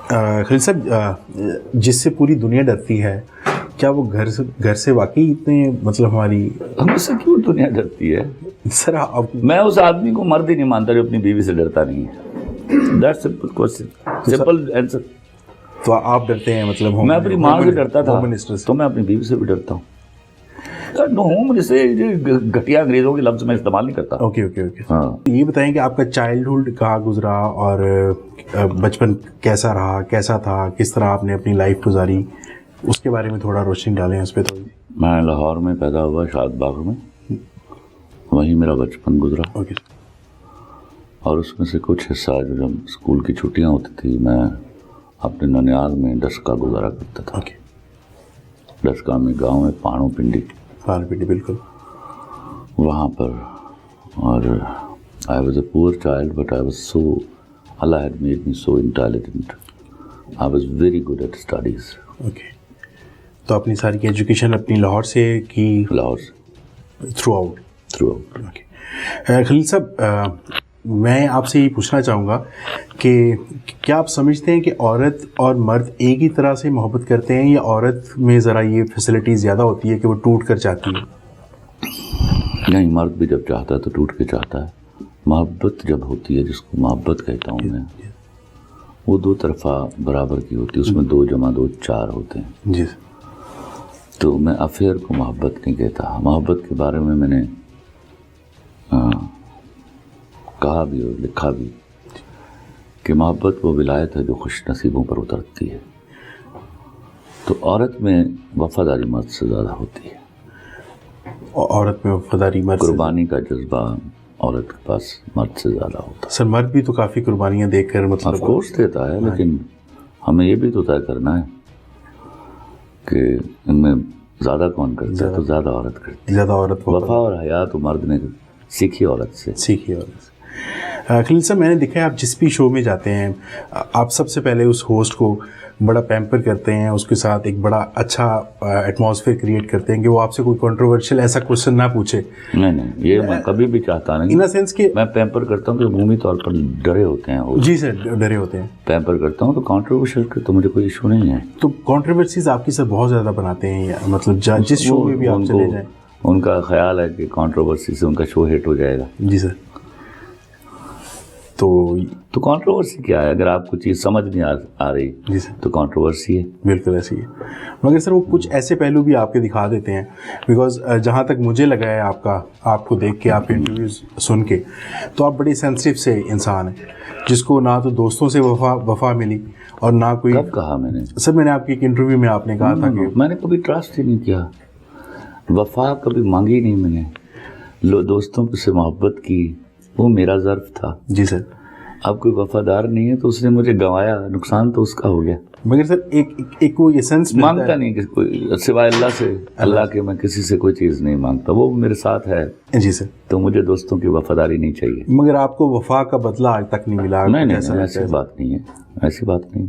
خلیل صاحب، جس سے پوری دنیا ڈرتی ہے، کیا وہ گھر سے واقعی اتنے مطلب ہماری ہم سے کیوں دنیا ڈرتی ہے؟ سر آپ میں اس آدمی کو مرد ہی نہیں مانتا جو اپنی بیوی سے ڈرتا نہیں ہے. That simple question, simple answer. تو آپ ڈرتے ہیں مطلب میں اپنی ماں سے ڈرتا تھا ہوم منسٹر سے. تو میں اپنی بیوی سے بھی ڈرتا ہوں. ہوم جسے گھٹیا انگریزوں کے لفظ میں استعمال نہیں کرتا. Okay okay okay. ہاں، یہ بتائیں کہ آپ کا چائلڈہڈ کہاں گزرا اور بچپن کیسا رہا، کیسا تھا، کس طرح آپ نے اپنی لائف گزاری، اس کے بارے میں تھوڑا روشنی ڈالیں اس پہ تھوڑی. میں لاہور میں پیدا ہوا، شاد باغ میں، وہیں میرا بچپن گزرا. اوکے. اور اس میں سے کچھ حصہ جو جب اسکول کی چھٹیاں ہوتی تھی میں اپنے ننیال میں ڈسکا گزارا کرتا تھا. اوکے. ڈسکا میں گاؤں ہے پانو پنڈی، بالکل وہاں پر. اور I was a poor child but I was so, Allah had made me so intelligent. I was very good at studies. Okay. تو اپنی ساری کی ایجوکیشن اپنی لاہور سے کی؟ لاہور سے تھرو آؤٹ. اوکے. خلیل صاحب، میں آپ سے یہ پوچھنا چاہوں گا کہ کیا آپ سمجھتے ہیں کہ عورت اور مرد ایک ہی طرح سے محبت کرتے ہیں، یا عورت میں ذرا یہ فیسلٹی زیادہ ہوتی ہے کہ وہ ٹوٹ کر چاہتی ہے؟ نہیں، مرد بھی جب چاہتا ہے تو ٹوٹ کے چاہتا ہے. محبت جب ہوتی ہے، جس کو محبت کہتا ہوں میں، وہ دو طرفہ برابر کی ہوتی ہے. اس میں 2 + 2 4 ہوتے ہیں. جی. تو میں افیئر کو محبت نہیں کہتا. محبت کے بارے میں نے کہا بھی اور لکھا بھی کہ محبت وہ ولایت ہے جو خوش نصیبوں پر اترتی ہے. تو عورت میں وفاداری مرد سے زیادہ ہوتی ہے. عورت میں وفاداری مرد، قربانی کا جذبہ عورت کے پاس مرد سے زیادہ ہوتا ہے. سر مرد بھی تو کافی قربانیاں دے کر مطلب آف کورس دیتا ہے، لیکن ہمیں یہ بھی تو طے کرنا ہے کہ ان میں زیادہ کون کرتا ہے. تو زیادہ عورت کرتی ہے. زیادہ عورت وفا اور حیا تو مرد نے سیکھی عورت سے. خلیل صاحب، میں نے دیکھا ہے آپ جس بھی شو میں جاتے ہیں آپ سب سے پہلے اس ہوسٹ کو بڑا پیمپر کرتے ہیں، اس کے ساتھ ایک بڑا اچھا ایٹماسفیئر کریٹ کرتے ہیں کہ وہ آپ سے کوئی کنٹروورشل ایسا کوشچن نہ پوچھے. نہیں، یہ میں کبھی بھی چاہتا نہیں. ان سینس کہ میں پیمپر کرتا ہوں کہ عمومی طور پر ڈرے ہوتے ہیں. جی سر، ڈرے ہوتے ہیں. پیمپر کرتا ہوں تو کنٹروورشل کے تو مجھے کوئی ایشو نہیں ہے. تو کنٹروورسیز آپ کی سر بہت زیادہ بناتے ہیں، مطلب جس شو میں بھی آپ چلے جائیں ان کا خیال ہے کہ کنٹروورسی سے ان کا شو ہٹ ہو جائے گا. جی سر. تو کنٹروورسی کیا ہے؟ اگر آپ کو چیز سمجھ نہیں آ رہی جی سر تو کنٹروورسی ہے. بالکل ایسی ہے. مگر سر وہ کچھ ایسے پہلو بھی آپ کے دکھا دیتے ہیں، بیکاز جہاں تک مجھے لگا ہے آپ کو دیکھ کے، آپ کے انٹرویوز سن کے، تو آپ بڑے سینسٹیو سے انسان ہیں جس کو نہ تو دوستوں سے وفا ملی اور نہ کوئی. کب کہا میں نے؟ سر میں نے آپ کی ایک انٹرویو میں آپ نے کہا تھا کہ میں نے کبھی ٹرسٹ ہی نہیں کیا، وفا کبھی مانگی نہیں میں نے. دوستوں سے محبت کی، وہ میرا ظرف تھا. جی سر. اب کوئی وفادار نہیں ہے تو اس نے مجھے گنوایا، نقصان تو اس کا ہو گیا. مگر سر ایک وہ یہ سینس مانگتا نہیں کہ کوئی سوائے اللہ سے، اللہ کے میں کسی سے کوئی چیز نہیں مانگتا. وہ میرے ساتھ ہے. جی سر. تو مجھے دوستوں کی وفاداری نہیں چاہیے. مگر آپ کو وفا کا بدلہ آج تک نہیں ملا؟ نہیں، ایسی بات نہیں ہے، ایسی بات نہیں.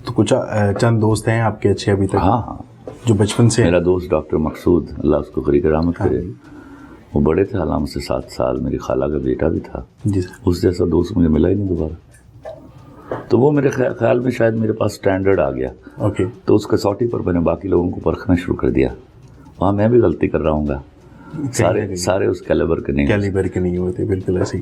تو کچھ چند دوست ہیں آپ کے اچھے ابھی تک؟ ہاں، جو بچپن سے. میرا دوست ڈاکٹر مقصود، اللہ اس کو قریب رحمت کرے، وہ بڑے تھے، حالانکہ سے 7 سال. میری خالہ کا بیٹا بھی تھا. جی سر. اس جیسا دوست مجھے ملا ہی نہیں دوبارہ. تو وہ میرے خیال میں شاید میرے پاس اسٹینڈرڈ آ گیا. اوکے. تو اس کسوٹی پر میں نے باقی لوگوں کو پرکھنا شروع کر دیا. وہاں میں بھی غلطی کر رہا ہوں گا، سارے اس کیلیبر کے نہیں ہوتے. بالکل ایسے ہی.